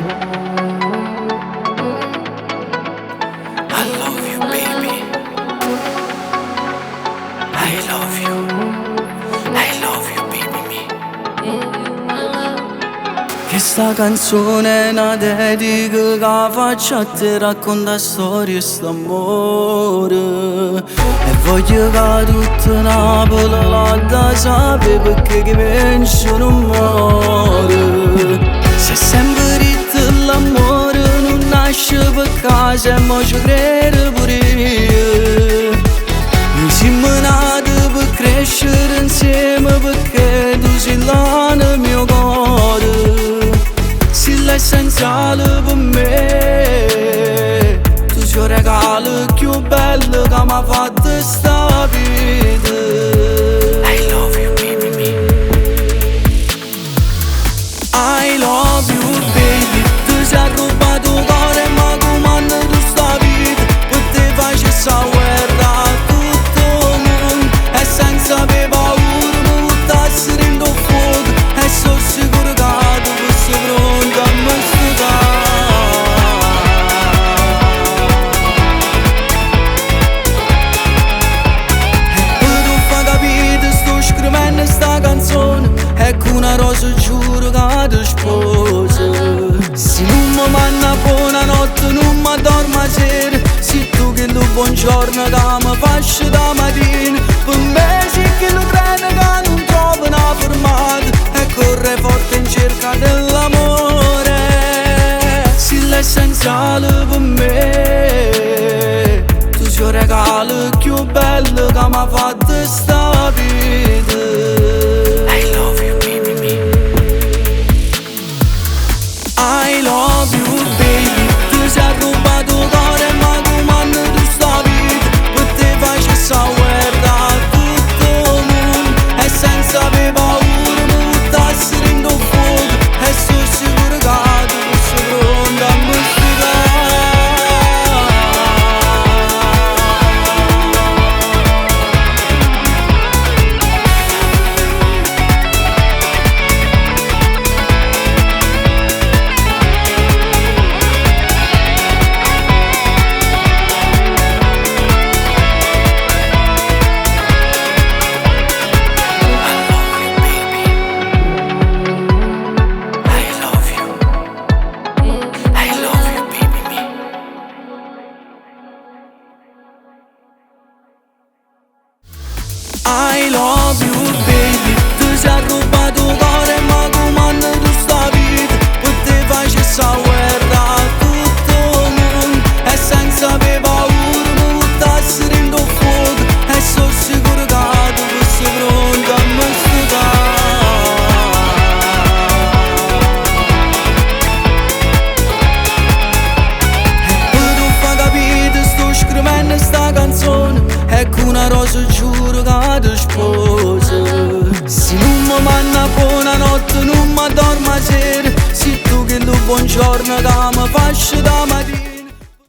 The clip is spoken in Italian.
I love you, baby. I love you. I love you, baby me. Questa canzone è una dedica che faccio a te, racconta storie e st'amore. E voglio che tutta Napoli la sappia, perché chi penso non muore. Se sempre detto l'amore non nasce per caso, e mo ci credo pure io. Noi siamo nati per crescere insieme, perché tu sei là nel mio cuore. Sei l'essenziale per me, tu sei il regalo più bello che mi ha fatto sta vita. I love you, baby me. I love you, baby. Tu sei rubato cuore, ma comando tu sta vita. Per te facessi la guerra a tutto il mondo, e senza avere paura mi buttassi dentro il fuoco. E sono sicuro che tu fossi pronta a me sfidare. E per tu fa capire sto scrivendo sta canzone, e con una rosa giuro che ti sposo. Se non mi manna buonanotte non mi dormo a sera, sei tu che lo buongiorno che mi faccio da mattina. Per me sei che lo treno che non trovo una fermata, e corre forte in cerca dell'amore. Sei l'essenziale per me, tu sei il regalo più bello che mi ha fatto sta vita. I love you, baby me. I love you, baby. Tu sei rubato cuore, ma comando tu sta vita. Per te facessi la guerra a tutto il mondo, e senza avere paura mi buttassi dentro il fuoco. E sono sicuro che tu fossi pronta a me sfidare. I love you, baby. Tu sei rubato cuore, ma comando tu sta vita. Per te facessi la guerra a tutto il mondo, e senza avere paura mi buttassi dentro il fuoco. E sono sicuro che tu fossi pronta a me sfidare. E per tu fa capire sto scrivendo sta canzone, e con una rosa giuro che ti sposo. Se non mi manna buonanotte non mi dormo a sera, sei tu che lo buongiorno che mi faccio da mattina.